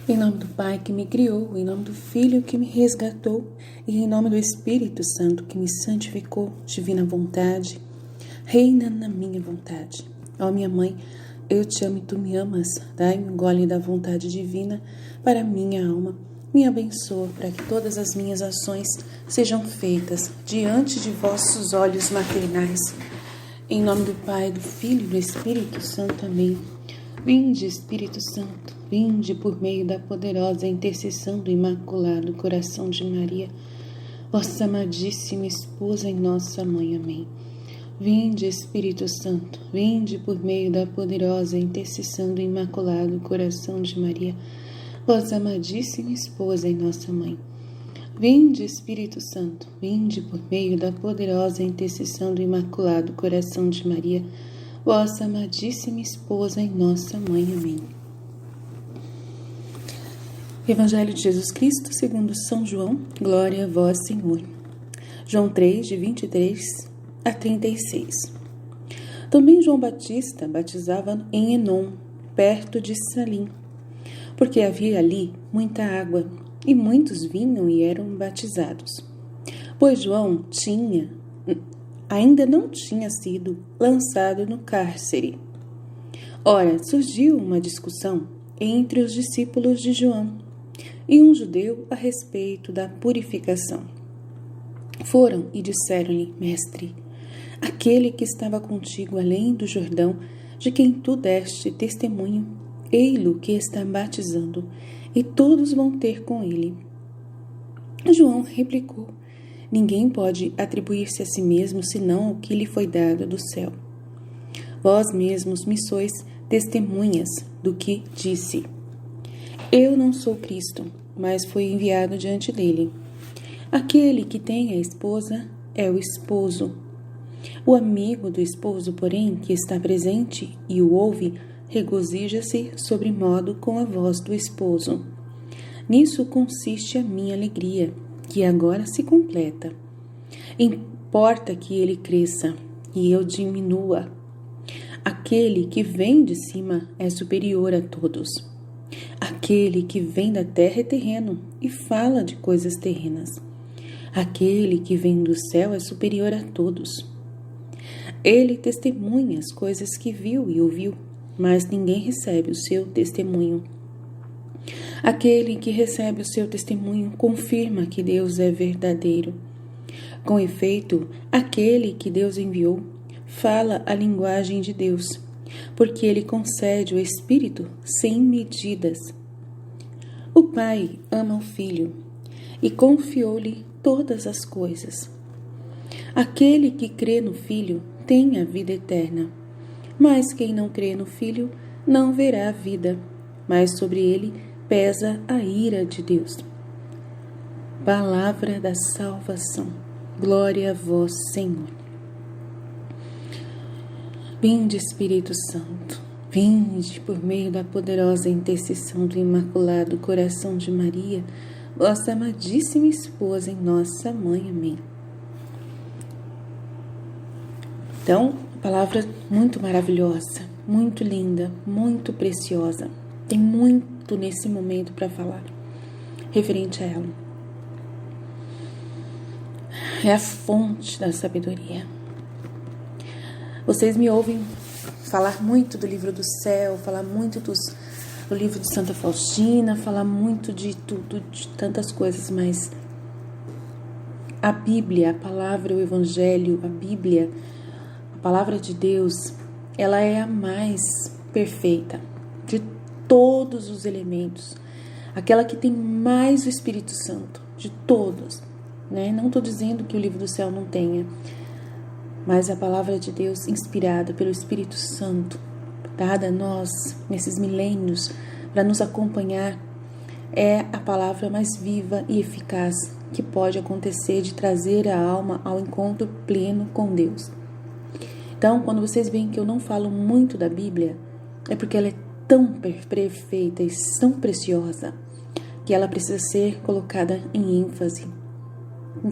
Em nome do Pai que me criou, em nome do Filho que me resgatou, e em nome do Espírito Santo que me santificou, divina vontade, reina na minha vontade. Ó minha mãe, eu te amo e tu me amas, dai-me um gole da vontade divina para a minha alma. Me abençoa para que todas as minhas ações sejam feitas diante de vossos olhos maternais. Em nome do Pai, do Filho e do Espírito Santo. Amém. Vinde, Espírito Santo, vinde por meio da poderosa intercessão do Imaculado Coração de Maria, vossa amadíssima esposa e nossa mãe. Amém. Vinde, Espírito Santo, vinde por meio da poderosa intercessão do Imaculado Coração de Maria, vossa amadíssima esposa e nossa mãe. Vinde, Espírito Santo, vinde por meio da poderosa intercessão do Imaculado Coração de Maria, vossa amadíssima esposa e nossa mãe. Amém. Evangelho de Jesus Cristo segundo São João, glória a vós, Senhor. João 3, de 23 a 36. Também João Batista batizava em Enom, perto de Salim, porque havia ali muita água, e muitos vinham e eram batizados. Pois João ainda não tinha sido lançado no cárcere. Ora, surgiu uma discussão entre os discípulos de João e um judeu a respeito da purificação. Foram e disseram-lhe: Mestre, aquele que estava contigo além do Jordão, de quem tu deste testemunho, ei-lo que está batizando, e todos vão ter com ele. João replicou: Ninguém pode atribuir-se a si mesmo senão o que lhe foi dado do céu. Vós mesmos me sois testemunhas do que disse. Eu não sou Cristo, mas fui enviado diante dele. Aquele que tem a esposa é o esposo. O amigo do esposo, porém, que está presente e o ouve, regozija-se sobremodo com a voz do esposo. Nisso consiste a minha alegria, que agora se completa. Importa que ele cresça e eu diminua. Aquele que vem de cima é superior a todos. Aquele que vem da terra é terreno e fala de coisas terrenas. Aquele que vem do céu é superior a todos. Ele testemunha as coisas que viu e ouviu, mas ninguém recebe o seu testemunho. Aquele que recebe o seu testemunho confirma que Deus é verdadeiro. Com efeito, aquele que Deus enviou fala a linguagem de Deus, porque ele concede o Espírito sem medidas. O Pai ama o Filho e confiou-lhe todas as coisas. Aquele que crê no Filho tem a vida eterna, mas quem não crê no Filho não verá a vida, mas sobre ele pesa a ira de Deus. Palavra da salvação. Glória a vós, Senhor. Vinde, Espírito Santo, vinde por meio da poderosa intercessão do Imaculado Coração de Maria, vossa amadíssima esposa e nossa mãe. Amém. Então, palavra muito maravilhosa, muito linda, muito preciosa. Tem muito nesse momento para falar referente a ela. É a fonte da sabedoria. Vocês me ouvem falar muito do livro do céu, falar muito do livro de Santa Faustina, falar muito de tudo, de tantas coisas, mas a Bíblia, a palavra, o Evangelho, a Bíblia, a palavra de Deus, ela é a mais perfeita de todos os elementos, aquela que tem mais o Espírito Santo de todos, né? Não estou dizendo que o livro do céu não tenha, mas a palavra de Deus inspirada pelo Espírito Santo, dada a nós nesses milênios para nos acompanhar, é a palavra mais viva e eficaz que pode acontecer de trazer a alma ao encontro pleno com Deus. Então, quando vocês veem que eu não falo muito da Bíblia, é porque ela é tão perfeita e tão preciosa que ela precisa ser colocada em ênfase,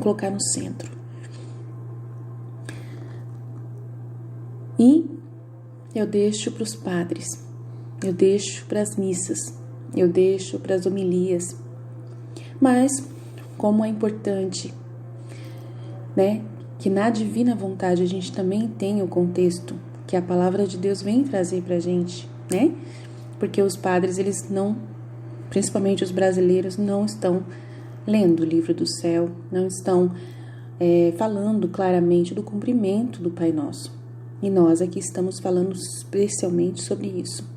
colocar no centro. E eu deixo para os padres, eu deixo para as missas, eu deixo para as homilias. Mas, como é importante, né, que na divina vontade a gente também tem o contexto que a palavra de Deus vem trazer pra gente, né? Porque os padres, eles não, principalmente os brasileiros, não estão lendo o livro do céu, não estão falando claramente do cumprimento do Pai Nosso. E nós aqui estamos falando especialmente sobre isso.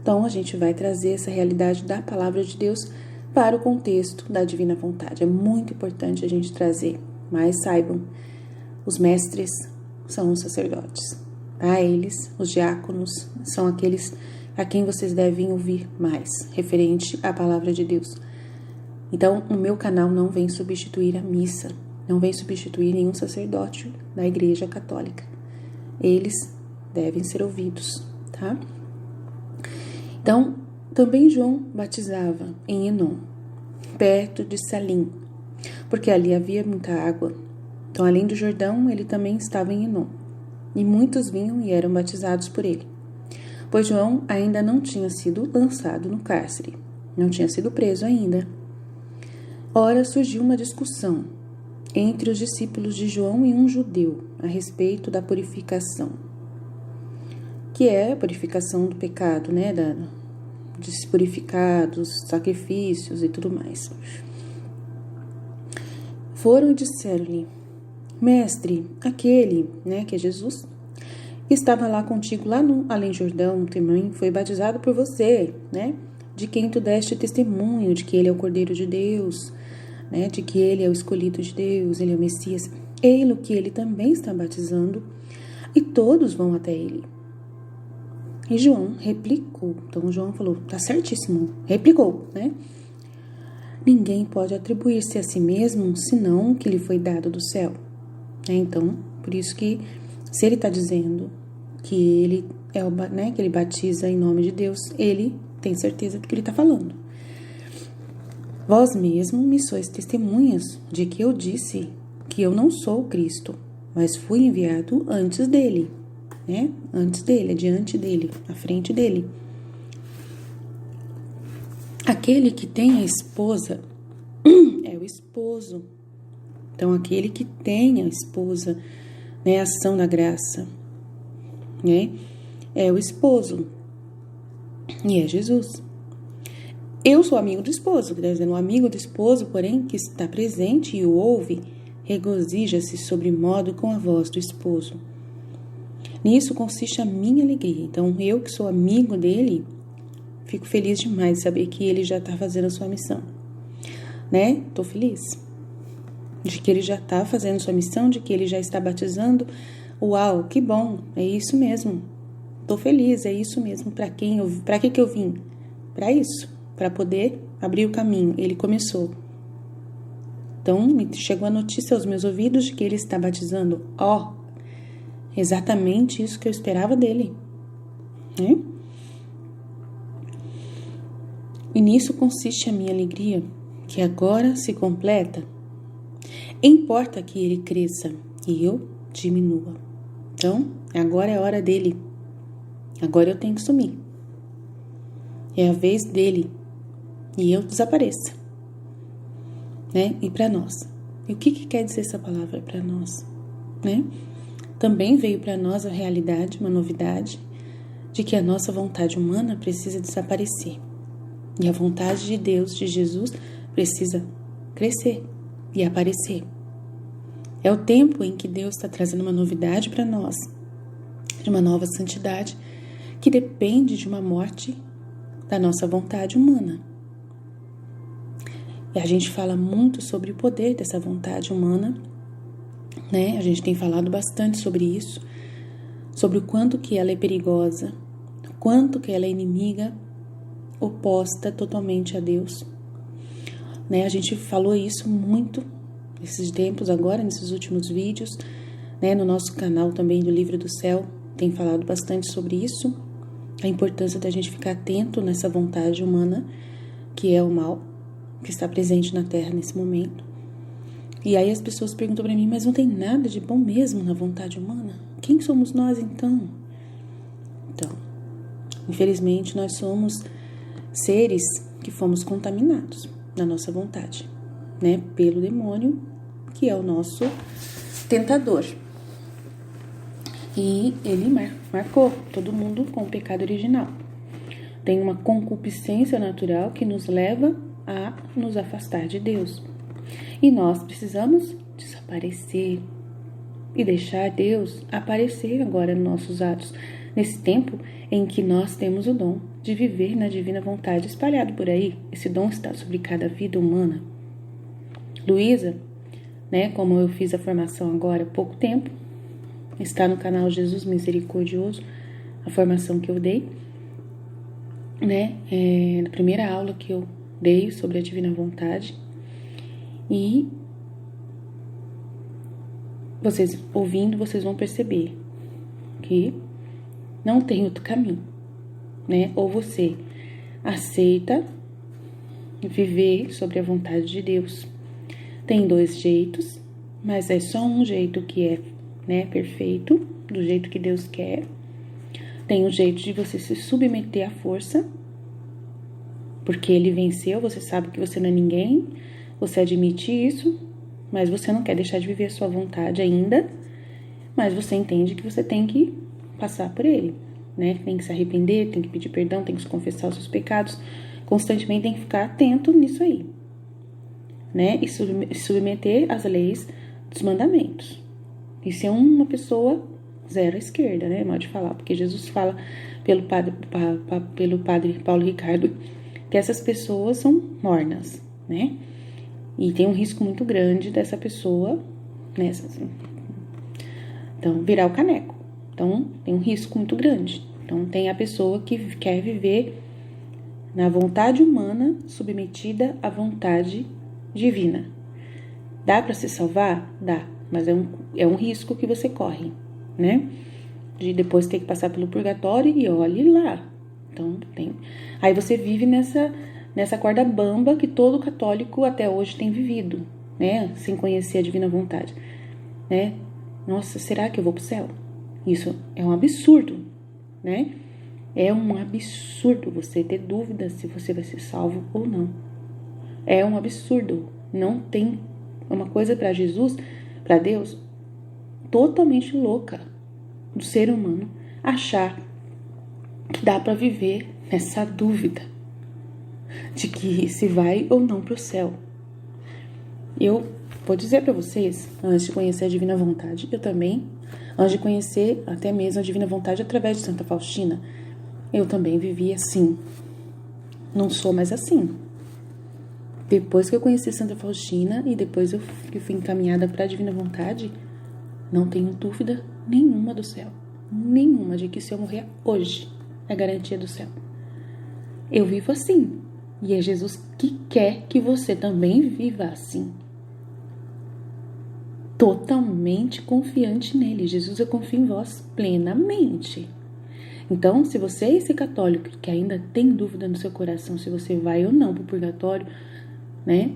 Então, a gente vai trazer essa realidade da palavra de Deus para o contexto da divina vontade. É muito importante a gente trazer, mas saibam, os mestres são os sacerdotes, tá? Eles, os diáconos, são aqueles a quem vocês devem ouvir mais, referente à palavra de Deus. Então, o meu canal não vem substituir a missa, não vem substituir nenhum sacerdote da Igreja Católica. Eles devem ser ouvidos, tá? Então, também João batizava em Enom, perto de Salim, porque ali havia muita água. Então, além do Jordão, ele também estava em Enom, e muitos vinham e eram batizados por ele, pois João ainda não tinha sido lançado no cárcere, não tinha sido preso ainda. Ora, surgiu uma discussão entre os discípulos de João e um judeu a respeito da purificação, que é a purificação do pecado, né, de se purificar dos sacrifícios e tudo mais. Foram e disseram-lhe: Mestre, aquele, né, que é Jesus, que estava lá contigo, lá no Além Jordão, também foi batizado por você, né, de quem tu deste testemunho, de que ele é o Cordeiro de Deus, né, de que ele é o escolhido de Deus, ele é o Messias. Ei-lo que ele também está batizando, e todos vão até ele. E João replicou. Então João falou, tá certíssimo, replicou, né? Ninguém pode atribuir-se a si mesmo, senão o que lhe foi dado do céu. Então, por isso que, se ele está dizendo que ele é o, né, que ele batiza em nome de Deus, ele tem certeza do que ele está falando. Vós mesmo me sois testemunhas de que eu disse que eu não sou o Cristo, mas fui enviado antes dele, né? Antes dele, adiante dele, à frente dele. Aquele que tem a esposa é o esposo. Então, aquele que tem a esposa, né, a ação da graça, né, é o esposo. E é Jesus. Eu sou amigo do esposo, quer dizer, o amigo do esposo, porém, que está presente e o ouve, regozija-se sobre modo com a voz do esposo. Nisso consiste a minha alegria. Então, eu que sou amigo dele, fico feliz demais de saber que ele já está fazendo a sua missão, né? Estou feliz de que ele já está fazendo a sua missão, de que ele já está batizando. Uau, que bom, é isso mesmo. Estou feliz, é isso mesmo. Para que eu vim? Para isso, para poder abrir o caminho. Ele começou. Então, me chegou a notícia aos meus ouvidos de que ele está batizando. Exatamente isso que eu esperava dele, né? E nisso consiste a minha alegria, que agora se completa. Importa que ele cresça e eu diminua. Então, agora é a hora dele. Agora eu tenho que sumir. É a vez dele. E eu desapareça. Né? E para nós. E o que quer dizer essa palavra para nós? Né? Também veio para nós a realidade, uma novidade, de que a nossa vontade humana precisa desaparecer. E a vontade de Deus, de Jesus, precisa crescer e aparecer. É o tempo em que Deus está trazendo uma novidade para nós, de uma nova santidade, que depende de uma morte da nossa vontade humana. E a gente fala muito sobre o poder dessa vontade humana, né? A gente tem falado bastante sobre isso, sobre o quanto que ela é perigosa, o quanto que ela é inimiga, oposta totalmente a Deus, né? A gente falou isso muito nesses tempos agora, nesses últimos vídeos, né? No nosso canal também do Livro do Céu tem falado bastante sobre isso, a importância da gente ficar atento nessa vontade humana, que é o mal, que está presente na Terra nesse momento. E aí as pessoas perguntam para mim, mas não tem nada de bom mesmo na vontade humana? Quem somos nós então? Então, infelizmente nós somos seres que fomos contaminados na nossa vontade, né? Pelo demônio, que é o nosso tentador. E ele marcou todo mundo com o pecado original. Tem uma concupiscência natural que nos leva a nos afastar de Deus. E nós precisamos desaparecer e deixar Deus aparecer agora nos nossos atos, nesse tempo em que nós temos o dom de viver na divina vontade espalhado por aí. Esse dom está sobre cada vida humana. Luísa, né, como eu fiz a formação agora há pouco tempo, está no canal Jesus Misericordioso, a formação que eu dei, né, na primeira aula que eu dei sobre a divina vontade. E vocês ouvindo, vocês vão perceber que não tem outro caminho, né? Ou você aceita viver sobre a vontade de Deus. Tem 2 jeitos, mas é só um jeito que é, né, perfeito, do jeito que Deus quer. Tem o jeito de você se submeter à força, porque Ele venceu, você sabe que você não é ninguém, você admite isso, mas você não quer deixar de viver a sua vontade ainda, mas você entende que você tem que passar por Ele, né? Tem que se arrepender, tem que pedir perdão, tem que se confessar os seus pecados, constantemente tem que ficar atento nisso aí, né? E submeter às leis dos mandamentos. E ser uma pessoa zero à esquerda, né? Mal de falar, porque Jesus fala pelo padre Paulo Ricardo que essas pessoas são mornas, né? E tem um risco muito grande dessa pessoa, né? Então, virar o caneco. Então, tem um risco muito grande. Então, tem a pessoa que quer viver na vontade humana submetida à vontade divina. Dá para se salvar? Dá. Mas é um risco que você corre, né? De depois ter que passar pelo purgatório e olhe lá. Então, tem. Aí você vive nessa corda bamba que todo católico até hoje tem vivido, né? Sem conhecer a divina vontade, né? Nossa, será que eu vou pro céu? Isso é um absurdo, né? É um absurdo você ter dúvida se você vai ser salvo ou não. É um absurdo. Não tem uma coisa para Jesus, para Deus, totalmente louca do ser humano achar que dá para viver nessa dúvida de que se vai ou não pro céu. Eu vou dizer para vocês, antes de conhecer a divina vontade, eu também, antes de conhecer até mesmo a divina vontade através de Santa Faustina, eu também vivi assim. Não sou mais assim. Depois que eu conheci Santa Faustina e depois que fui encaminhada para a divina vontade, não tenho dúvida nenhuma do céu. Nenhuma de que se eu morrer hoje, é garantia do céu. Eu vivo assim. E é Jesus que quer que você também viva assim. Totalmente confiante nele. Jesus, eu confio em vós plenamente. Então, se você é esse católico que ainda tem dúvida no seu coração se você vai ou não pro purgatório, né?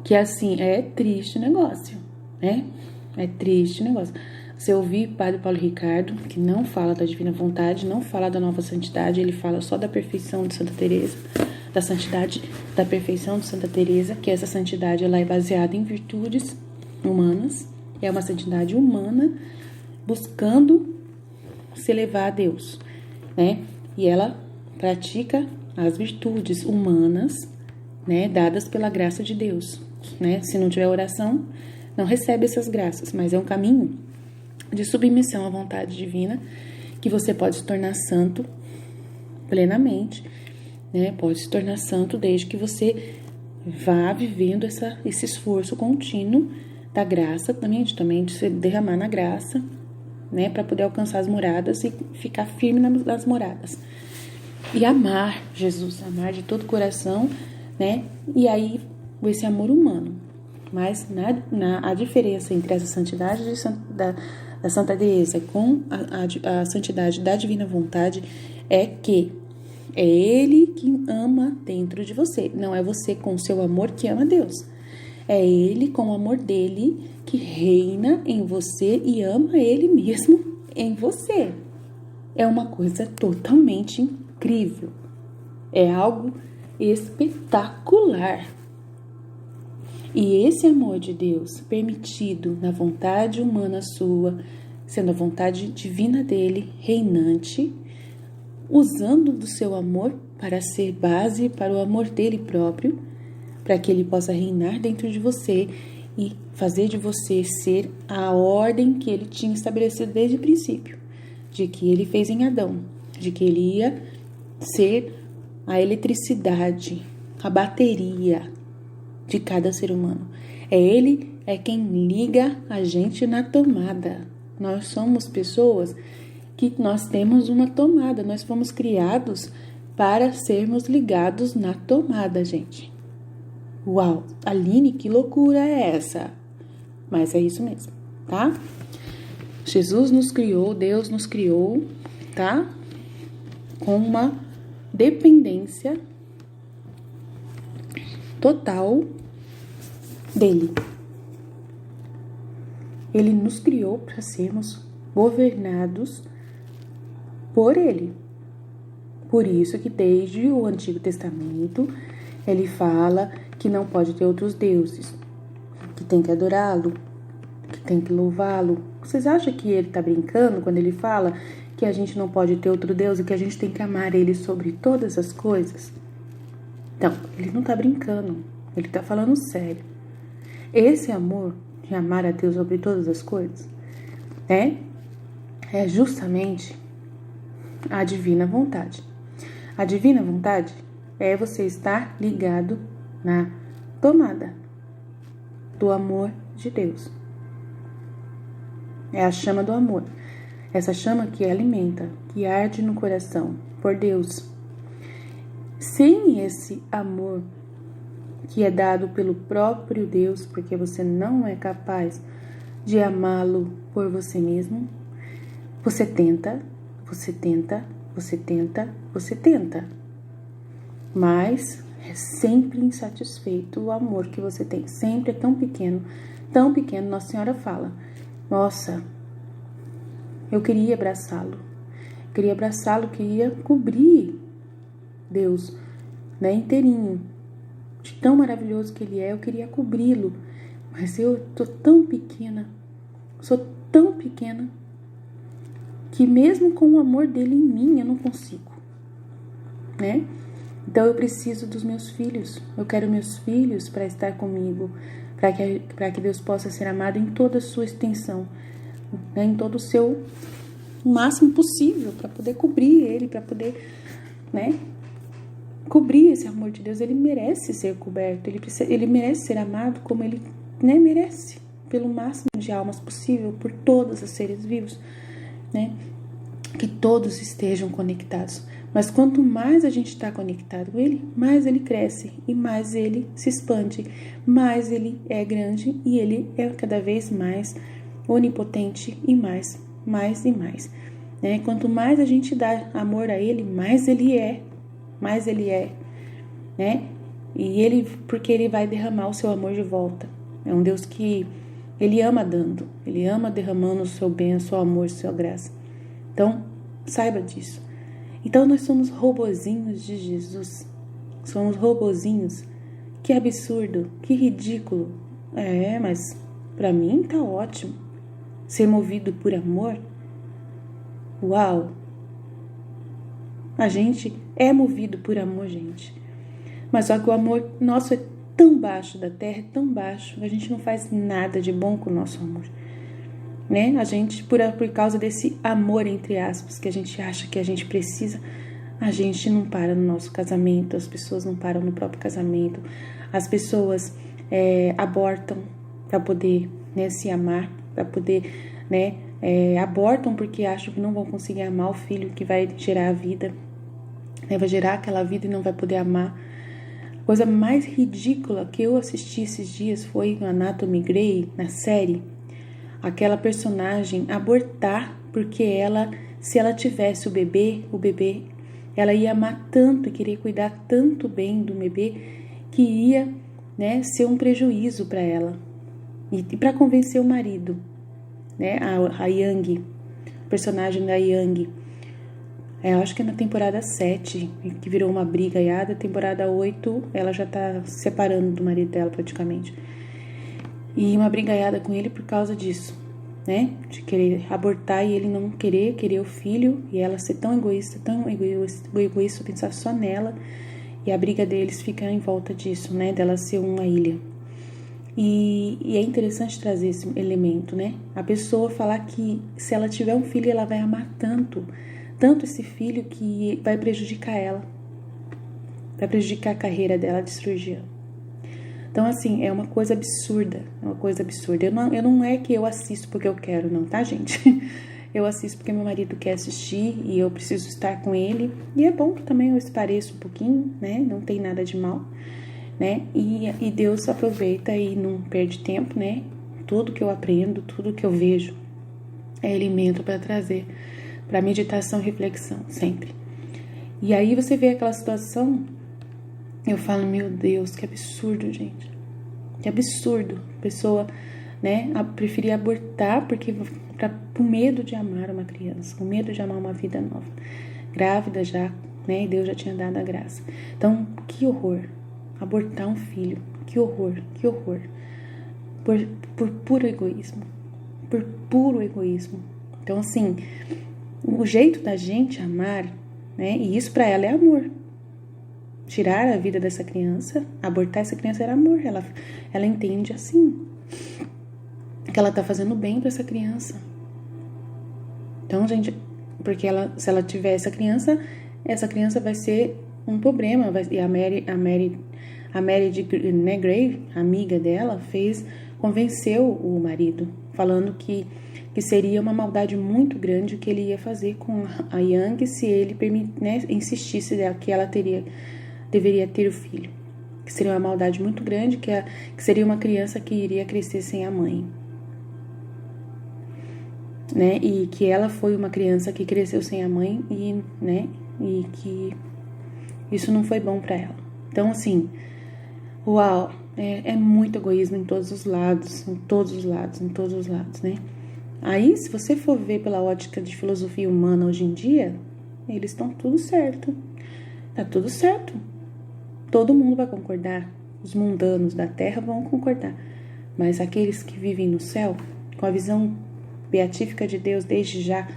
Que assim, é triste o negócio, né? É triste o negócio. Você ouvir Padre Paulo Ricardo, que não fala da divina vontade, não fala da nova santidade, ele fala só da perfeição de Santa Teresa, da santidade, da perfeição de Santa Teresa, que essa santidade ela é baseada em virtudes humanas, é uma santidade humana buscando se elevar a Deus, né? E ela pratica as virtudes humanas, né, dadas pela graça de Deus, né? Se não tiver oração, não recebe essas graças, mas é um caminho de submissão à vontade divina que você pode se tornar santo plenamente, né? Pode se tornar santo desde que você vá vivendo esse esforço contínuo da graça, também de se derramar na graça, né? Para poder alcançar as moradas e ficar firme nas moradas. E amar Jesus, amar de todo o coração, né? E aí, esse amor humano. Mas a diferença entre essa santidade da Santa Teresa com a santidade da divina vontade é que é Ele que ama dentro de você. Não é você com o seu amor que ama Deus. É Ele com o amor dele que reina em você e ama Ele mesmo em você. É uma coisa totalmente incrível. É algo espetacular. E esse amor de Deus, permitido na vontade humana sua, sendo a vontade divina dele, reinante, usando do seu amor para ser base para o amor dele próprio, para que ele possa reinar dentro de você e fazer de você ser a ordem que ele tinha estabelecido desde o princípio, de que ele fez em Adão, de que ele ia ser a eletricidade, a bateria de cada ser humano. Ele é quem liga a gente na tomada. Nós somos pessoas que nós temos uma tomada, nós fomos criados para sermos ligados na tomada, gente. Uau, Aline, que loucura é essa? Mas é isso mesmo, tá? Jesus nos criou, Deus nos criou, tá? Com uma dependência total dele. Ele nos criou para sermos governados por ele. Por isso que desde o Antigo Testamento ele fala que não pode ter outros deuses, que tem que adorá-lo, que tem que louvá-lo. Vocês acham que ele está brincando quando ele fala que a gente não pode ter outro Deus e que a gente tem que amar ele sobre todas as coisas? Então, ele não está brincando, ele está falando sério. Esse amor de amar a Deus sobre todas as coisas é justamente a divina vontade. A divina vontade é você estar ligado na tomada do amor de Deus. É a chama do amor. Essa chama que alimenta, que arde no coração por Deus. Sem esse amor que é dado pelo próprio Deus, porque você não é capaz de amá-lo por você mesmo, você tenta, mas é sempre insatisfeito o amor que você tem. Sempre é tão pequeno, Nossa Senhora fala, nossa, eu queria abraçá-lo, queria cobrir Deus, inteirinho, de tão maravilhoso que ele é, eu queria cobri-lo, mas eu sou tão pequena, que mesmo com o amor dele em mim, eu não consigo, Então eu preciso dos meus filhos, eu quero meus filhos para estar comigo, para que Deus possa ser amado em toda a sua extensão, em todo o seu máximo possível, para poder cobrir ele, para poder, cobrir esse amor de Deus. Ele merece ser coberto, ele merece ser amado como ele merece, pelo máximo de almas possível, por todos os seres vivos, que todos estejam conectados. Mas quanto mais a gente está conectado com ele, mais ele cresce e mais ele se expande, mais ele é grande e ele é cada vez mais onipotente e mais. Quanto mais a gente dá amor a ele, mais ele é, E ele, porque ele vai derramar o seu amor de volta. É um Deus que ele ama dando, ele ama derramando o seu bem, o seu amor, a sua graça. Então, saiba disso. Então, nós somos robozinhos de Jesus. Somos robozinhos. Que absurdo, que ridículo. Mas para mim tá ótimo. Ser movido por amor. Uau! A gente é movido por amor, gente. Mas só que o amor nosso é tão baixo da terra, é tão baixo, a gente não faz nada de bom com o nosso amor. A gente, por causa desse amor, entre aspas, que a gente acha que a gente precisa, a gente não para no nosso casamento, as pessoas não param no próprio casamento, as pessoas abortam para poder se amar, para poder, abortam porque acham que não vão conseguir amar o filho que vai gerar a vida, vai gerar aquela vida e não vai poder amar. A coisa mais ridícula que eu assisti esses dias foi no Anatomy Grey, na série, aquela personagem abortar porque se ela tivesse o bebê, ela ia amar tanto e querer cuidar tanto bem do bebê que ia, ser um prejuízo para ela. E para convencer o marido, a Yang, a personagem da Yang, Eu acho que é na temporada 7, que virou uma brigaiada, temporada 8, ela já tá se separando do marido dela praticamente. E uma brigaiada com ele por causa disso, né? De querer abortar e ele não querer o filho, e ela ser tão egoísta, pensar só nela, e a briga deles fica em volta disso, né? Dela ser uma ilha. E é interessante trazer esse elemento, né? A pessoa falar que se ela tiver um filho, ela vai amar tanto esse filho que vai prejudicar ela, vai prejudicar a carreira dela, destruir. Então, assim, é uma coisa absurda, Eu não é que eu assisto porque eu quero, não, tá, gente? Eu assisto porque meu marido quer assistir e eu preciso estar com ele. E é bom que também eu espareça um pouquinho, né? Não tem nada de mal, né? E Deus aproveita e não perde tempo, né? Tudo que eu aprendo, tudo que eu vejo é alimento para trazer para meditação e reflexão, sempre. E aí você vê aquela situação, eu falo, meu Deus, que absurdo, gente. Que absurdo. A pessoa, né, preferir abortar por medo de amar uma criança, com medo de amar uma vida nova. Grávida já, né, e Deus já tinha dado a graça. Então, que horror. Abortar um filho. Que horror, que horror. Por puro egoísmo. Por puro egoísmo. Então, assim, o jeito da gente amar, né? E isso para ela é amor. Tirar a vida dessa criança, abortar essa criança era amor. Ela entende assim, que ela tá fazendo bem para essa criança. Então, gente, porque se ela tiver essa criança vai ser um problema. E a Mary de, né, Grave, amiga dela, convenceu o marido, falando que seria uma maldade muito grande o que ele ia fazer com a Young se ele insistisse que ela deveria ter o filho. Que seria uma maldade muito grande, que seria uma criança que iria crescer sem a mãe. Né? E que ela foi uma criança que cresceu sem a mãe e que isso não foi bom para ela. Então, assim, uau, é muito egoísmo em todos os lados, né? Aí, se você for ver pela ótica de filosofia humana hoje em dia, eles estão tudo certo. Tá tudo certo. Todo mundo vai concordar. Os mundanos da Terra vão concordar. Mas aqueles que vivem no céu, com a visão beatífica de Deus desde já,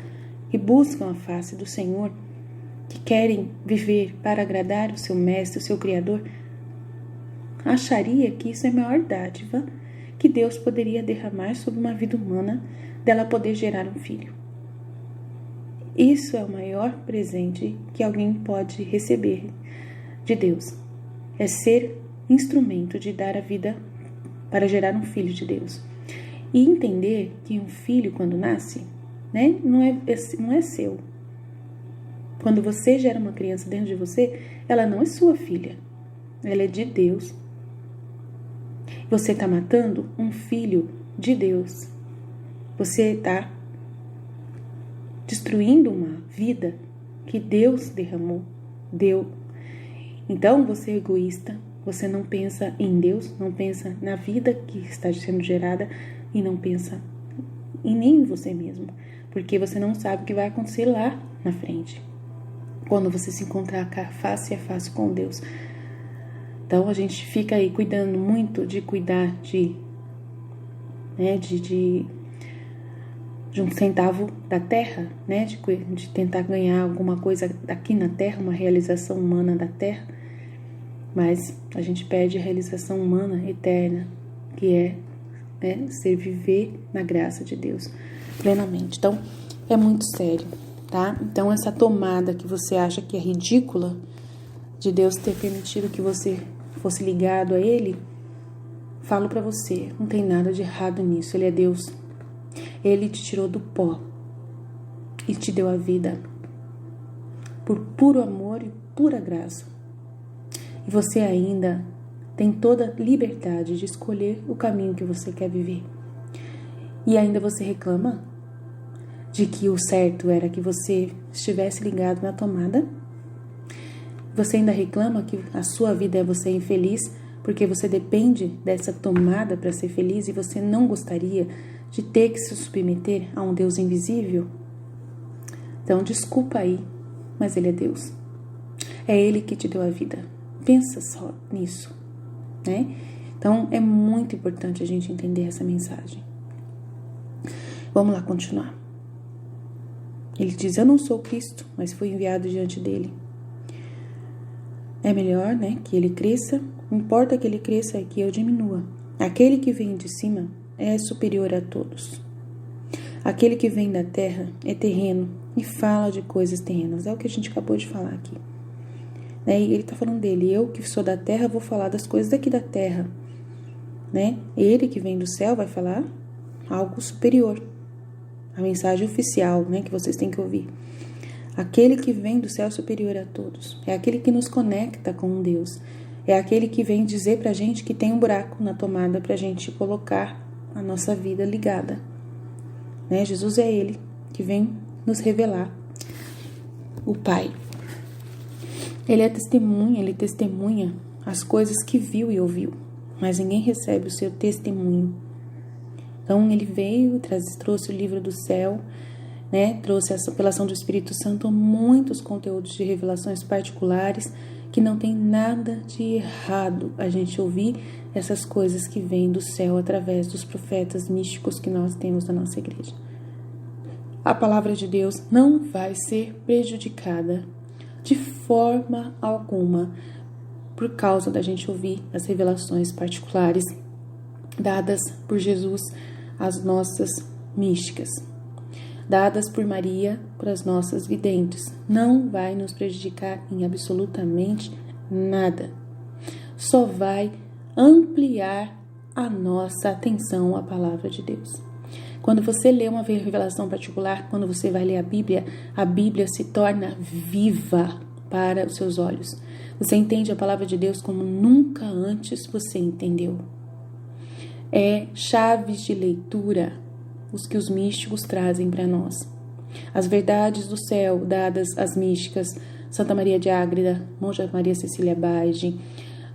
que buscam a face do Senhor, que querem viver para agradar o seu Mestre, o seu Criador, acharia que isso é a maior dádiva que Deus poderia derramar sobre uma vida humana, dela poder gerar um filho. Isso é o maior presente que alguém pode receber de Deus. É ser instrumento de dar a vida para gerar um filho de Deus. E entender que um filho, quando nasce, né, não é seu. Quando você gera uma criança dentro de você, ela não é sua filha. Ela é de Deus. Você está matando um filho de Deus. Você está destruindo uma vida que Deus deu. Então, você é egoísta, você não pensa em Deus, não pensa na vida que está sendo gerada e não pensa nem em você mesmo, porque você não sabe o que vai acontecer lá na frente, quando você se encontrar face a face com Deus. Então, a gente fica aí cuidando muito de cuidar de um centavo da terra, né? De tentar ganhar alguma coisa aqui na terra, uma realização humana da terra, mas a gente perde a realização humana eterna, que é viver na graça de Deus plenamente. Então, é muito sério, tá? Então, essa tomada que você acha que é ridícula de Deus ter permitido que você fosse ligado a Ele, falo pra você, não tem nada de errado nisso. Ele é Deus. Ele te tirou do pó e te deu a vida por puro amor e pura graça. E você ainda tem toda a liberdade de escolher o caminho que você quer viver. E ainda você reclama de que o certo era que você estivesse ligado na tomada? Você ainda reclama que a sua vida é você infeliz porque você depende dessa tomada para ser feliz e você não gostaria de ter que se submeter a um Deus invisível? Então, desculpa aí, mas Ele é Deus. É Ele que te deu a vida. Pensa só nisso, né? Então, é muito importante a gente entender essa mensagem. Vamos lá continuar. Ele diz, eu não sou Cristo, mas fui enviado diante dele. É melhor, né, que ele cresça. Importa que ele cresça e que eu diminua. Aquele que vem de cima é superior a todos. Aquele que vem da terra é terreno e fala de coisas terrenas. É o que a gente acabou de falar aqui. Né? E ele está falando dele. Eu que sou da terra vou falar das coisas daqui da terra. Né? Ele que vem do céu vai falar algo superior. A mensagem oficial, né, que vocês têm que ouvir. Aquele que vem do céu superior a todos. É aquele que nos conecta com Deus. É aquele que vem dizer pra gente que tem um buraco na tomada pra gente colocar a nossa vida ligada. Né? Jesus é Ele que vem nos revelar o Pai. Ele é testemunha, Ele testemunha as coisas que viu e ouviu. Mas ninguém recebe o seu testemunho. Então Ele veio, trouxe o livro do céu, né? Trouxe pela ação do Espírito Santo muitos conteúdos de revelações particulares que não tem nada de errado a gente ouvir essas coisas que vêm do céu através dos profetas místicos que nós temos na nossa igreja. A palavra de Deus não vai ser prejudicada de forma alguma por causa da gente ouvir as revelações particulares dadas por Jesus às nossas místicas, dadas por Maria para as nossas videntes. Não vai nos prejudicar em absolutamente nada. Só vai ampliar a nossa atenção à palavra de Deus. Quando você lê uma revelação particular, quando você vai ler a Bíblia se torna viva para os seus olhos. Você entende a palavra de Deus como nunca antes você entendeu. É chaves de leitura os que os místicos trazem para nós. As verdades do céu dadas às místicas, Santa Maria de Ágreda, Monja Maria Cecília Bage,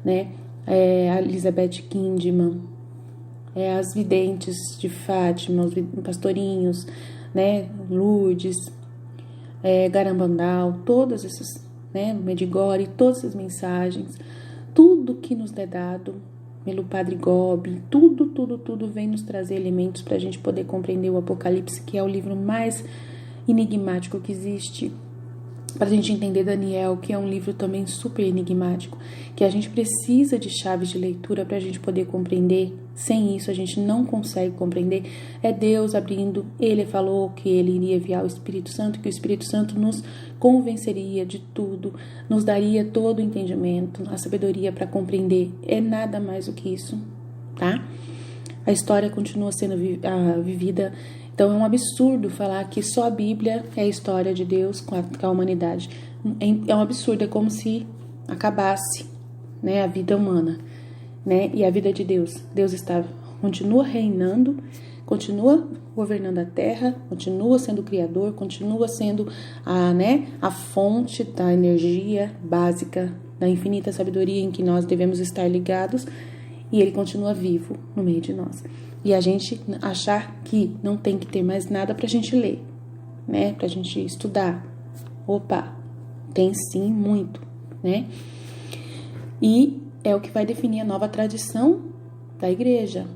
né? A Elizabeth Kinderman, as videntes de Fátima, os pastorinhos, né? Lourdes, Garambandal, todas essas, né? Medjugorje, todas essas mensagens, tudo que nos é dado pelo Padre Gobi, tudo vem nos trazer elementos para a gente poder compreender o Apocalipse, que é o livro mais enigmático que existe, para a gente entender Daniel, que é um livro também super enigmático, que a gente precisa de chaves de leitura para a gente poder compreender. Sem isso a gente não consegue compreender. É Deus abrindo. Ele falou que Ele iria enviar o Espírito Santo, que o Espírito Santo nos convenceria de tudo, nos daria todo o entendimento, a sabedoria para compreender. É nada mais do que isso, tá? A história continua sendo vivida. Então é um absurdo falar que só a Bíblia é a história de Deus com a humanidade. É um absurdo, é como se acabasse, né, a vida humana, né, e a vida de Deus. Deus continua reinando, continua governando a terra, continua sendo o Criador, continua sendo a fonte da energia básica, da infinita sabedoria em que nós devemos estar ligados, e Ele continua vivo no meio de nós. E a gente achar que não tem que ter mais nada pra gente ler, né? Pra gente estudar. Opa, tem sim muito, né? E é o que vai definir a nova tradição da igreja,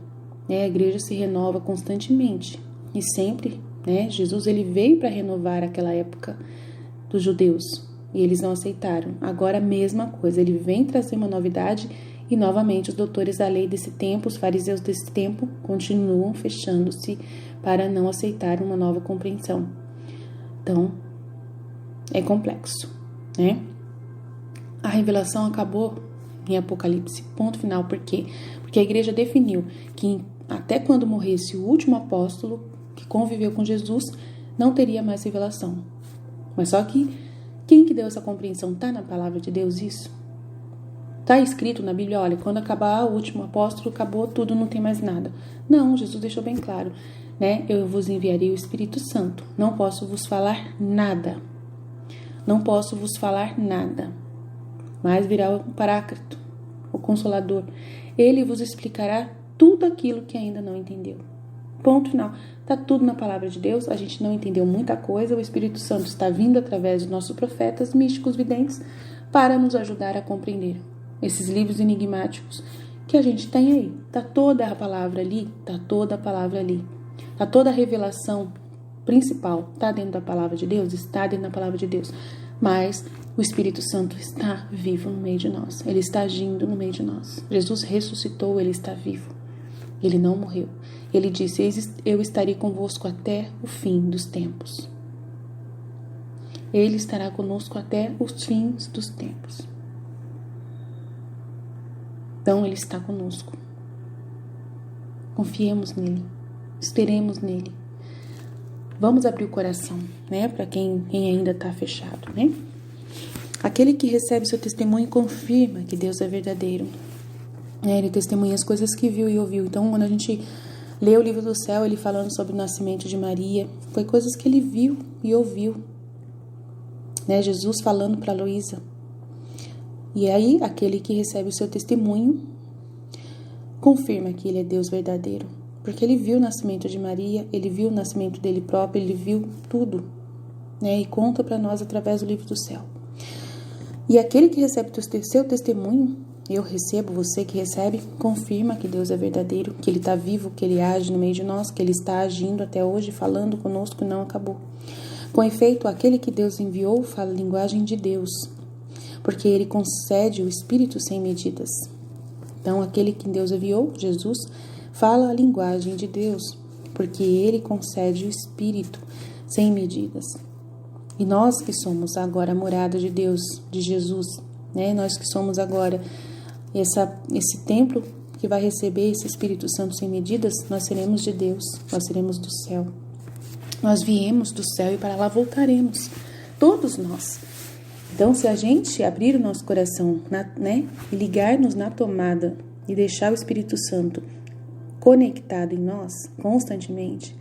né? A igreja se renova constantemente. E sempre, né? Jesus, ele veio para renovar aquela época dos judeus. E eles não aceitaram. Agora a mesma coisa. Ele vem trazer uma novidade. E novamente os doutores da lei desse tempo, os fariseus desse tempo, continuam fechando-se para não aceitar uma nova compreensão. Então, é complexo, né? A revelação acabou em Apocalipse, ponto final. Por quê? Porque a igreja definiu que até quando morresse o último apóstolo que conviveu com Jesus, não teria mais revelação. Mas só que quem que deu essa compreensão? Está na palavra de Deus isso? Está escrito na Bíblia, olha, quando acabar o último apóstolo, acabou tudo, não tem mais nada. Não, Jesus deixou bem claro, né? Eu vos enviarei o Espírito Santo. Não posso vos falar nada. Não posso vos falar nada. Mas virá o Paráclito, o Consolador. Ele vos explicará tudo aquilo que ainda não entendeu. Ponto final. Está tudo na palavra de Deus, a gente não entendeu muita coisa, o Espírito Santo está vindo através dos nossos profetas, místicos, videntes, para nos ajudar a compreender esses livros enigmáticos que a gente tem aí. Está toda a palavra ali, está toda a palavra ali. Está toda a revelação principal, está dentro da palavra de Deus? Está dentro da palavra de Deus. Mas o Espírito Santo está vivo no meio de nós, ele está agindo no meio de nós. Jesus ressuscitou, ele está vivo. Ele não morreu. Ele disse, eu estarei convosco até o fim dos tempos. Ele estará conosco até os fins dos tempos. Então, ele está conosco. Confiemos nele. Esperemos nele. Vamos abrir o coração, né? Para quem ainda está fechado, né? Aquele que recebe seu testemunho confirma que Deus é verdadeiro. Ele testemunha as coisas que viu e ouviu. Então, quando a gente lê o livro do céu, ele falando sobre o nascimento de Maria, foi coisas que ele viu e ouviu. Né? Jesus falando para Luísa. E aí, aquele que recebe o seu testemunho confirma que ele é Deus verdadeiro. Porque ele viu o nascimento de Maria, ele viu o nascimento dele próprio, ele viu tudo. Né? E conta para nós através do livro do céu. E aquele que recebe o seu testemunho, eu recebo, você que recebe, confirma que Deus é verdadeiro, que Ele está vivo, que Ele age no meio de nós, que Ele está agindo até hoje, falando conosco e não acabou. Com efeito, aquele que Deus enviou fala a linguagem de Deus, porque Ele concede o Espírito sem medidas. Então, aquele que Deus enviou, Jesus, fala a linguagem de Deus, porque Ele concede o Espírito sem medidas. E nós que somos agora a morada de Deus, de Jesus, né? Nós que somos agora esse templo que vai receber esse Espírito Santo sem medidas, nós seremos de Deus, nós seremos do céu. Nós viemos do céu e para lá voltaremos, todos nós. Então, se a gente abrir o nosso coração, né, e ligar-nos na tomada e deixar o Espírito Santo conectado em nós constantemente,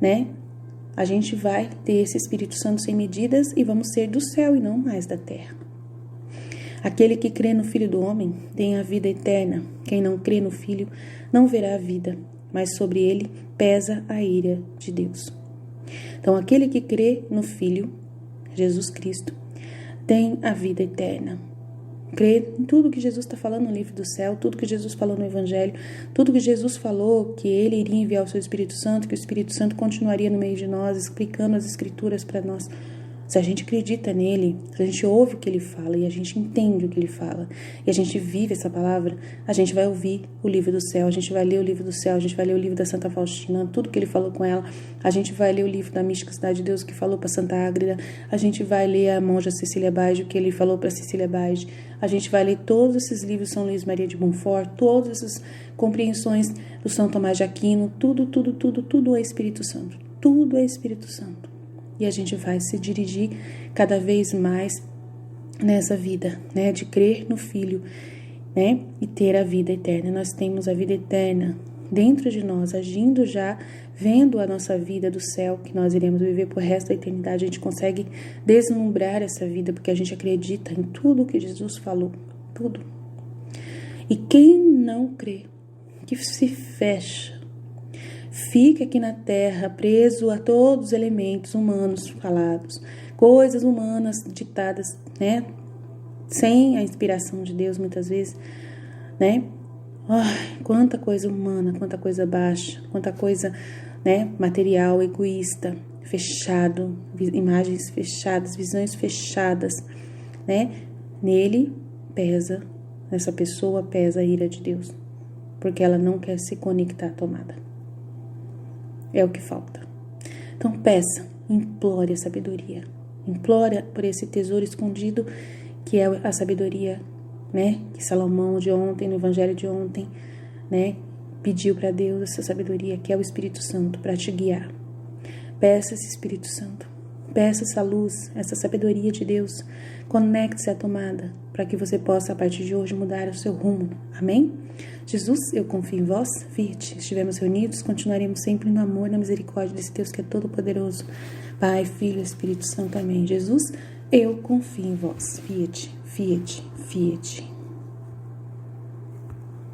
né, a gente vai ter esse Espírito Santo sem medidas e vamos ser do céu e não mais da terra. Aquele que crê no Filho do Homem tem a vida eterna. Quem não crê no Filho não verá a vida, mas sobre ele pesa a ira de Deus. Então, aquele que crê no Filho, Jesus Cristo, tem a vida eterna. Crê em tudo que Jesus está falando no livro do céu, tudo que Jesus falou no Evangelho, tudo que Jesus falou que ele iria enviar o seu Espírito Santo, que o Espírito Santo continuaria no meio de nós, explicando as Escrituras para nós. Se a gente acredita nele, se a gente ouve o que ele fala e a gente entende o que ele fala e a gente vive essa palavra, a gente vai ouvir o livro do céu, a gente vai ler o livro do céu, a gente vai ler o livro da Santa Faustina, tudo que ele falou com ela, a gente vai ler o livro da Mística Cidade de Deus que falou para Santa Ágreda, a gente vai ler a monja Cecília Baige, o que ele falou para Cecília Baige, a gente vai ler todos esses livros de São Luís Maria de Montfort, todas essas compreensões do São Tomás de Aquino, tudo é Espírito Santo, tudo é Espírito Santo. E a gente vai se dirigir cada vez mais nessa vida, né, de crer no Filho, né, e ter a vida eterna. Nós temos a vida eterna dentro de nós, agindo já, vendo a nossa vida do céu, que nós iremos viver por resto da eternidade. A gente consegue deslumbrar essa vida, porque a gente acredita em tudo que Jesus falou, tudo. E quem não crê, que se fecha, fica aqui na terra preso a todos os elementos humanos falados, coisas humanas ditadas, né, sem a inspiração de Deus muitas vezes, né, quanta coisa humana, quanta coisa baixa, quanta coisa, né, material, egoísta, fechado, imagens fechadas, visões fechadas, né, nele pesa, nessa pessoa pesa a ira de Deus, porque ela não quer se conectar à tomada. É o que falta. Então peça, implore a sabedoria. Implore por esse tesouro escondido que é a sabedoria, né? Que Salomão de ontem, no Evangelho de ontem, né? Pediu para Deus essa sabedoria, que é o Espírito Santo, para te guiar. Peça esse Espírito Santo. Peça essa luz, essa sabedoria de Deus. Conecte-se à tomada, para que você possa, a partir de hoje, mudar o seu rumo. Amém? Jesus, eu confio em vós, fiat. Estivemos reunidos, continuaremos sempre no amor, na misericórdia desse Deus que é todo poderoso. Pai, Filho, Espírito Santo. Amém. Jesus, eu confio em vós. Fiat, fiat, fiat.